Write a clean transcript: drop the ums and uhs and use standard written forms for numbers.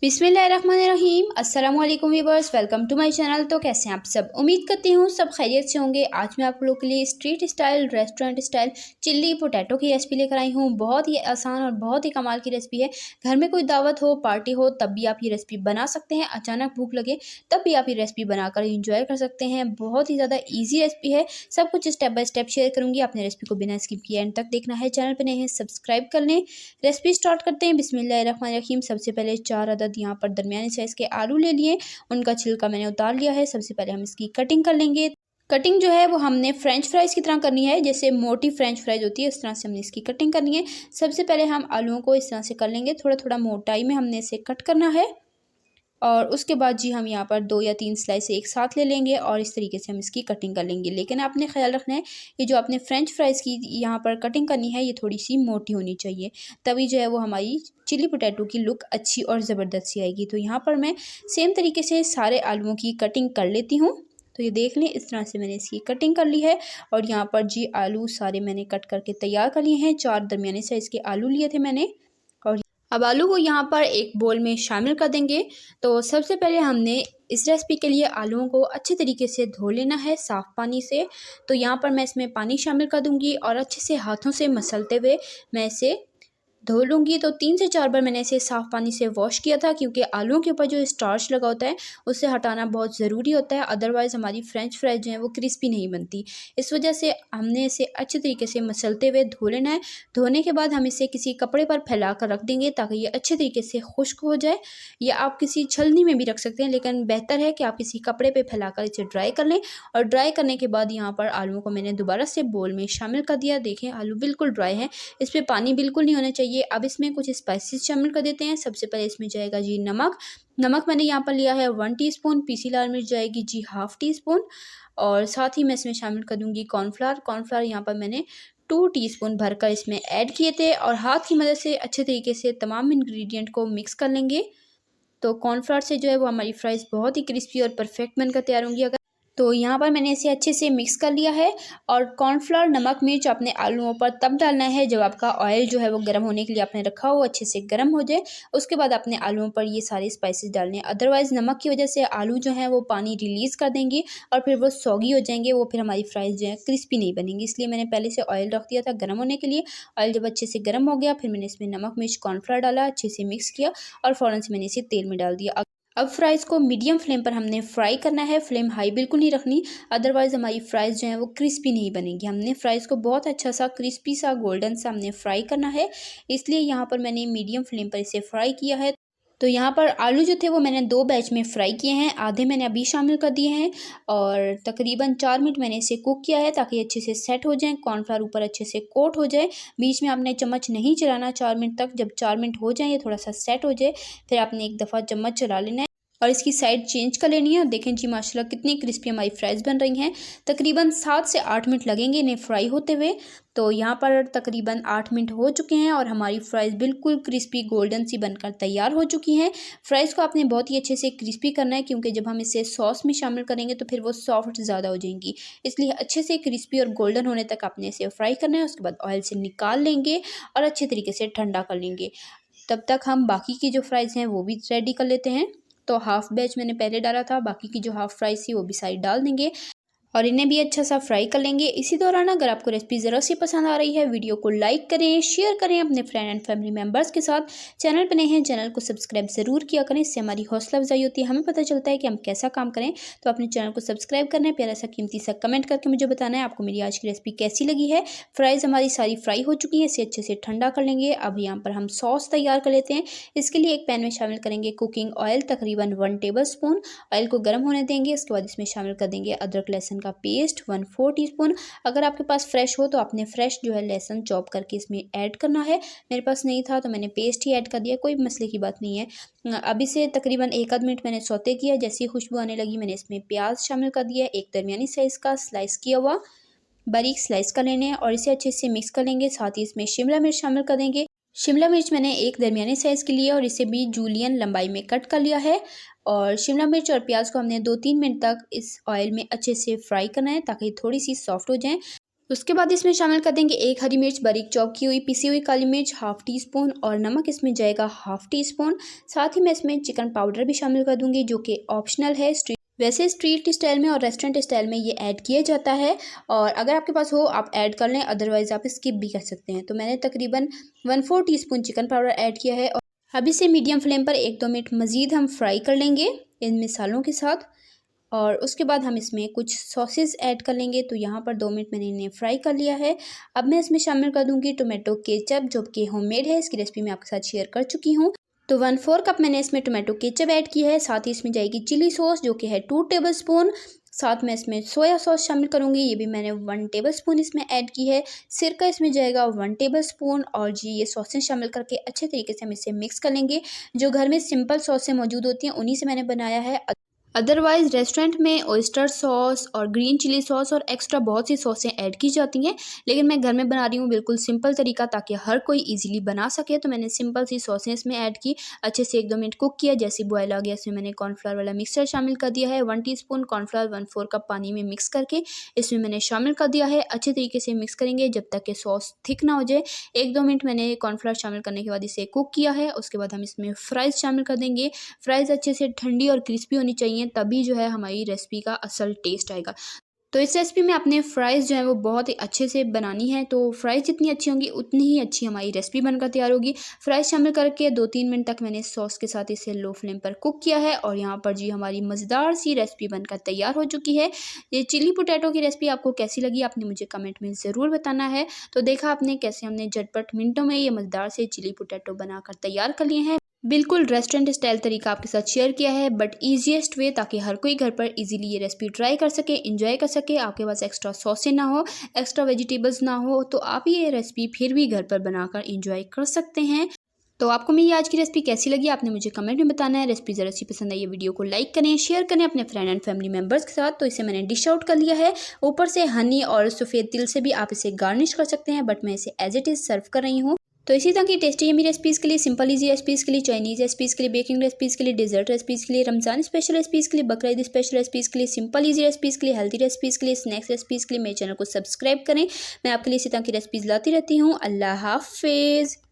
बिस्मिल्लाहिर्रहमानिर्रहीम। अस्सलाम वालेकुम viewers, welcome to my channel. तो कैसे हैं आप सब? उम्मीद करती हूँ सब खैरियत से होंगे। आज मैं आप लोगों के लिए street style restaurant style chilli potato की रेसिपी लेकर आई हूँ। बहुत ही आसान और बहुत ही कमाल की रेसिपी है। घर में कोई दावत हो, पार्टी हो, तब भी आप ये रेसिपी बना सकते हैं। अचानक भूख लगे तब भी आप ये रेसिपी बनाकर इंजॉय कर सकते हैं। बहुत ही ज़्यादा ईजी रेसिपी है। सब कुछ स्टेप बाय स्टेप शेयर करूँगी। आपने रेसिपी को बिना स्किप किए एंड तक देखना है। चैनल पर नए हैं सब्सक्राइब कर लें। रेसिपी स्टार्ट करते हैं। बिस्मिल्लाहिर्रहमानिर्रहीम। सबसे पहले 4 अदद यहाँ पर दरमियानी साइज़ के आलू ले लिए। उनका छिलका मैंने उतार लिया है। सबसे पहले हम इसकी कटिंग कर लेंगे। कटिंग जो है वो हमने फ्रेंच फ्राइज़ की तरह करनी है। जैसे मोटी फ्रेंच फ्राइज़ होती है उस तरह से हमने इसकी कटिंग करनी है। सबसे पहले हम आलूओं को इस तरह से कर लेंगे। थोड़ा थोड़ा मोटाई में हमने इसे कट करना है। और उसके बाद जी हम यहाँ पर 2 या 3 स्लाइस एक साथ ले लेंगे और इस तरीके से हम इसकी कटिंग कर लेंगे। लेकिन आपने ख्याल रखना है कि जो आपने फ्रेंच फ्राइज़ की यहाँ पर कटिंग करनी है ये थोड़ी सी मोटी होनी चाहिए, तभी जो है वो हमारी चिली पोटैटो की लुक अच्छी और ज़बरदस्त सी आएगी। तो यहाँ पर मैं सेम तरीके से सारे आलूओं की कटिंग कर लेती हूँ। तो ये देख लें, इस तरह से मैंने इसकी कटिंग कर ली है। और यहाँ पर जी आलू सारे मैंने कट करके तैयार कर लिए हैं। 4 दरमियाने साइज़ के आलू लिए थे मैंने। और अब आलू को यहाँ पर एक बोल में शामिल कर देंगे। तो सबसे पहले हमने इस रेसिपी के लिए आलूओं को अच्छे तरीके से धो लेना है साफ़ पानी से। तो यहाँ पर मैं इसमें पानी शामिल कर दूँगी और अच्छे से हाथों से मसलते हुए मैं इसे धो लूँगी। तो 3 से 4 बार मैंने इसे साफ़ पानी से वॉश किया था, क्योंकि आलूओं के ऊपर जो स्टार्च लगा होता है उसे हटाना बहुत ज़रूरी होता है। अदरवाइज़ हमारी फ्रेंच फ्राइज़ जो हैं वो क्रिस्पी नहीं बनती। इस वजह से हमने इसे अच्छे तरीके से मसलते हुए धो लेना है। धोने के बाद हम इसे किसी कपड़े पर फैला कर रख देंगे ताकि ये अच्छे तरीके से खुश्क हो जाए। या आप किसी छलनी में भी रख सकते हैं, लेकिन बेहतर है कि आप किसी कपड़े पे फैलाकर इसे ड्राई कर लें। और ड्राई करने के बाद यहाँ पर आलूओं को मैंने दोबारा से बोल में शामिल कर दिया। देखें आलू बिल्कुल ड्राई हैं, इसमें पानी बिल्कुल नहीं होना चाहिए। अब इसमें कुछ स्पाइसेस शामिल कर देते हैं। सबसे पहले इसमें जाएगा जी नमक। नमक मैंने यहाँ पर लिया है 1 टीस्पून। पीसी लाल मिर्च जाएगी जी ½ टीस्पून। और साथ ही मैं इसमें शामिल कर दूँगी कॉर्नफ्लावर। कॉर्नफ्लावर यहाँ पर मैंने 2 टीस्पून भरकर इसमें ऐड किए थे और हाथ की मदद से अच्छे तरीके से तमाम इंग्रेडिएंट को मिक्स कर लेंगे। तो कॉर्नफ्लावर से जो है वो हमारी फ्राइज़ बहुत ही क्रिस्पी और परफेक्ट बनकर तैयार होंगी। अगर तो यहाँ पर मैंने इसे अच्छे से मिक्स कर लिया है। और कॉर्नफ्लावर, नमक, मिर्च अपने आलूओं पर तब डालना है जब आपका ऑयल जो है वो गर्म होने के लिए आपने रखा हो अच्छे से गर्म हो जाए। उसके बाद अपने आलूओं पर ये सारे स्पाइसेस डालने हैं। अदरवाइज़ नमक की वजह से आलू जो हैं वो पानी रिलीज़ कर देंगे और फिर वो सॉगी हो जाएंगे। वो फिर हमारी फ्राइज़ जो है क्रिस्पी नहीं बनेंगी। इसलिए मैंने पहले से ऑयल रख दिया था गर्म होने के लिए। ऑयल जब अच्छे से गर्म हो गया फिर मैंने इसमें नमक, मिर्च, कॉर्नफ्लावर डाला, अच्छे से मिक्स किया और फ़ौरन से मैंने इसे तेल में डाल दिया। अब फ्राइज़ को मीडियम फ्लेम पर हमने फ्राई करना है। फ्लेम हाई बिल्कुल नहीं रखनी, अदरवाइज़ हमारी फ्राइज़ जो हैं वो क्रिस्पी नहीं बनेंगी। हमने फ्राइज़ को बहुत अच्छा सा क्रिस्पी सा गोल्डन सा हमने फ्राई करना है, इसलिए यहाँ पर मैंने मीडियम फ्लेम पर इसे फ्राई किया है। तो यहाँ पर आलू जो थे वो मैंने 2 बैच में फ्राई किए हैं, आधे मैंने अभी शामिल कर दिए हैं। और तकरीबन 4 मिनट मैंने इसे कुक किया है ताकि अच्छे से सेट हो जाएँ, कॉर्नफ्लावर ऊपर अच्छे से कोट हो जाए। बीच में आपने चम्मच नहीं चलाना 4 मिनट तक। जब 4 मिनट हो जाए, ये थोड़ा सा सेट हो जाए, फिर आपने एक दफ़ा चम्मच चला लेना है और इसकी साइड चेंज कर लेनी है। और देखें जी माशाल्लाह कितनी क्रिस्पी हमारी फ्राइज़ बन रही हैं। तकरीबन 7 से 8 मिनट लगेंगे इन्हें फ्राई होते हुए। तो यहाँ पर तकरीबन 8 मिनट हो चुके हैं और हमारी फ्राइज़ बिल्कुल क्रिस्पी गोल्डन सी बनकर तैयार हो चुकी हैं। फ्राइज़ को आपने बहुत ही अच्छे से क्रिस्पी करना है, क्योंकि जब हम इसे सॉस में शामिल करेंगे तो फिर वो सॉफ्ट ज़्यादा हो जाएंगी। इसलिए अच्छे से क्रिस्पी और गोल्डन होने तक आपने इसे फ्राई करना है। उसके बाद ऑयल से निकाल लेंगे और अच्छे तरीके से ठंडा कर लेंगे। तब तक हम बाकी की जो फ्राइज़ हैं वो भी रेडी कर लेते हैं। तो हाफ़ बैच मैंने पहले डाला था, बाकी की जो हाफ़ फ्राइज़ थी वो भी साइड डाल देंगे और इन्हें भी अच्छा सा फ्राई कर लेंगे। इसी दौरान अगर आपको रेसिपी ज़रा सी पसंद आ रही है, वीडियो को लाइक करें, शेयर करें अपने फ्रेंड एंड फैमिली मेम्बर्स के साथ। चैनल पर नए हैं, चैनल को सब्सक्राइब ज़रूर किया करें, इससे हमारी हौसला अफजाई होती है, हमें पता चलता है कि हम कैसा काम करें। तो अपने चैनल को सब्सक्राइब करना है, प्यारा सा कीमती सा कमेंट करके मुझे बताना है आपको मेरी आज की रेसिपी कैसी लगी है। फ्राइज़ हमारी सारी फ्राई हो चुकी हैं, इसे अच्छे से ठंडा कर लेंगे। अब यहाँ पर हम सॉस तैयार कर लेते हैं। इसके लिए एक पैन में शामिल करेंगे कुकिंग ऑयल, तकरीबन 1 टेबल स्पून। ऑयल को गर्म होने देंगे। उसके बाद इसमें शामिल कर देंगे अदरक लहसुन का पेस्ट 1/4 टीस्पून। अगर आपके पास फ्रेश हो तो आपने फ्रेश जो है लहसुन चॉप करके इसमें ऐड करना है। मेरे पास नहीं था तो मैंने पेस्ट ही ऐड कर दिया, कोई मसले की बात नहीं है। अब इसे तकरीबन 1 आध मिनट मैंने सौते किया। जैसी खुशबू आने लगी मैंने इसमें प्याज शामिल कर दिया, एक दरमियानी साइज़ का स्लाइस किया हुआ, बारीक स्लाइस कर लेने हैं और इसे अच्छे से मिक्स कर लेंगे। साथ ही इसमें शिमला मिर्च शामिल कर देंगे। शिमला मिर्च मैंने एक दरमियाने साइज़ के लिए और इसे भी जूलियन लंबाई में कट कर लिया है। और शिमला मिर्च और प्याज को हमने 2-3 मिनट तक इस ऑयल में अच्छे से फ्राई करना है ताकि थोड़ी सी सॉफ्ट हो जाएं। उसके बाद इसमें शामिल कर देंगे 1 हरी मिर्च बारीक चॉप की हुई, पिसी हुई काली मिर्च हाफ़ टी स्पून और नमक इसमें जाएगा हाफ़ टी स्पून। साथ ही मैं इसमें चिकन पाउडर भी शामिल कर दूंगी जो कि ऑप्शनल है। वैसे स्ट्रीट स्टाइल में और रेस्टोरेंट स्टाइल में ये ऐड किया जाता है और अगर आपके पास हो आप ऐड कर लें, अदरवाइज़ आप स्किप भी कर सकते हैं। तो मैंने तकरीबन 1/4 टीस्पून चिकन पाउडर ऐड किया है और अब इसे मीडियम फ्लेम पर 1-2 मिनट मज़ीद हम फ्राई कर लेंगे इन मसालों के साथ। और उसके बाद हम इसमें कुछ सॉसेस ऐड कर लेंगे। तो यहाँ पर 2 मिनट मैंने इन्हें फ्राई कर लिया है। अब मैं इसमें शामिल कर दूँगी टोमेटो केचप जो कि होममेड है। इसकी रेसिपी मैं आपके साथ शेयर कर चुकी हूँ। तो 1/4 कप मैंने इसमें टोमेटो केचप ऐड की है। साथ ही इसमें जाएगी चिली सॉस जो कि है 2 टेबलस्पून। साथ में इसमें सोया सॉस शामिल करूँगी, ये भी मैंने 1 टेबलस्पून इसमें ऐड की है। सिरका इसमें जाएगा 1 टेबलस्पून और जी ये सॉसेस शामिल करके अच्छे तरीके से हम इसे मिक्स कर लेंगे। जो घर में सिंपल सॉसें मौजूद होती हैं उन्हीं से मैंने बनाया है। अदरवाइज़ रेस्टोरेंट में ऑयस्टर सॉस और ग्रीन चिली सॉस और एक्स्ट्रा बहुत सी सॉसें ऐड की जाती हैं, लेकिन मैं घर में बना रही हूँ बिल्कुल सिंपल तरीका ताकि हर कोई इजीली बना सके। तो मैंने सिंपल सी सॉसें इसमें ऐड की, अच्छे से 1-2 मिनट कुक किया। जैसे बॉयल आ गया इसमें मैंने कॉर्नफ्लावर वाला मिक्सचर शामिल कर दिया है। 1 टीस्पून कॉर्नफ्लावर 1/4 कप पानी में मिक्स करके इसमें मैंने शामिल कर दिया है। अच्छे तरीके से मिक्स करेंगे जब तक कि सॉस थिक ना हो जाए। 1-2 मिनट मैंने कॉर्नफ्लावर शामिल करने के बाद इसे कुक किया है। उसके बाद हम इसमें फ्राइज़ शामिल कर देंगे। फ्राइज़ अच्छे से ठंडी और क्रिस्पी होनी चाहिए, तभी जो है हमारी रेसिपी का असल टेस्ट आएगा। तो इस रेसिपी में आपने फ्राइज़ जो है वो बहुत ही अच्छे से बनानी है। तो फ्राइज़ जितनी अच्छी होंगी उतनी ही अच्छी हमारी रेसिपी बनकर तैयार होगी। फ्राइज़ शामिल करके 2-3 मिनट तक मैंने सॉस के साथ इसे लो फ्लेम पर कुक किया है और यहाँ पर जी हमारी मज़ेदार सी रेसिपी बनकर तैयार हो चुकी है। ये चिली पोटैटो की रेसिपी आपको कैसी लगी आपने मुझे कमेंट में ज़रूर बताना है। तो देखा आपने कैसे हमने झटपट मिनटों में ये मज़ेदार से चिली पोटैटो बनाकर तैयार कर लिए हैं। बिल्कुल रेस्टोरेंट स्टाइल तरीका आपके साथ शेयर किया है बट ईजीएस्ट वे, ताकि हर कोई घर पर इजीली ये रेसिपी ट्राई कर सके, एंजॉय कर सके। आपके पास एक्स्ट्रा सॉसें ना हो, एक्स्ट्रा वेजिटेबल्स ना हो, तो आप ये रेसिपी फिर भी घर पर बनाकर एंजॉय कर सकते हैं। तो आपको मेरी आज की रेसिपी कैसी लगी आपने मुझे कमेंट में बताना है। रेसिपी ज़रा सी पसंद आई ये वीडियो को लाइक करें, शेयर करें अपने फ्रेंड एंड फैमिली मेम्बर्स के साथ। तो इसे मैंने डिश आउट कर लिया है। ऊपर से हनी और सफ़ेद तिल से भी आप इसे गार्निश कर सकते हैं, बट मैं इसे एज इट इज़ सर्व कर रही हूँ। तो इसी तरह की टेस्टी यमी रेसिपीज़ के लिए, सिंपल इजी रेसिपीज़ के लिए, चाइनीज़ रेसिपीज़ के लिए, बेकिंग रेसिपीज़ के लिए, डेजर्ट रेसिपीज़ के लिए, रमज़ान स्पेशल रेसिपीज़ के लिए, बकरीद स्पेशल रेसिपीज़ के लिए, सिंपल इजी रेसिपीज़ के लिए, हेल्दी रेसिपीज़ के लिए, स्नैक्स रेसिपीज़ के लिए मेरे चैनल को सब्सक्राइब करें। मैं आपके लिए इसी तरह की रेसिपीज़ लाती रहती हूँ। अल्लाह हाफ़िज़।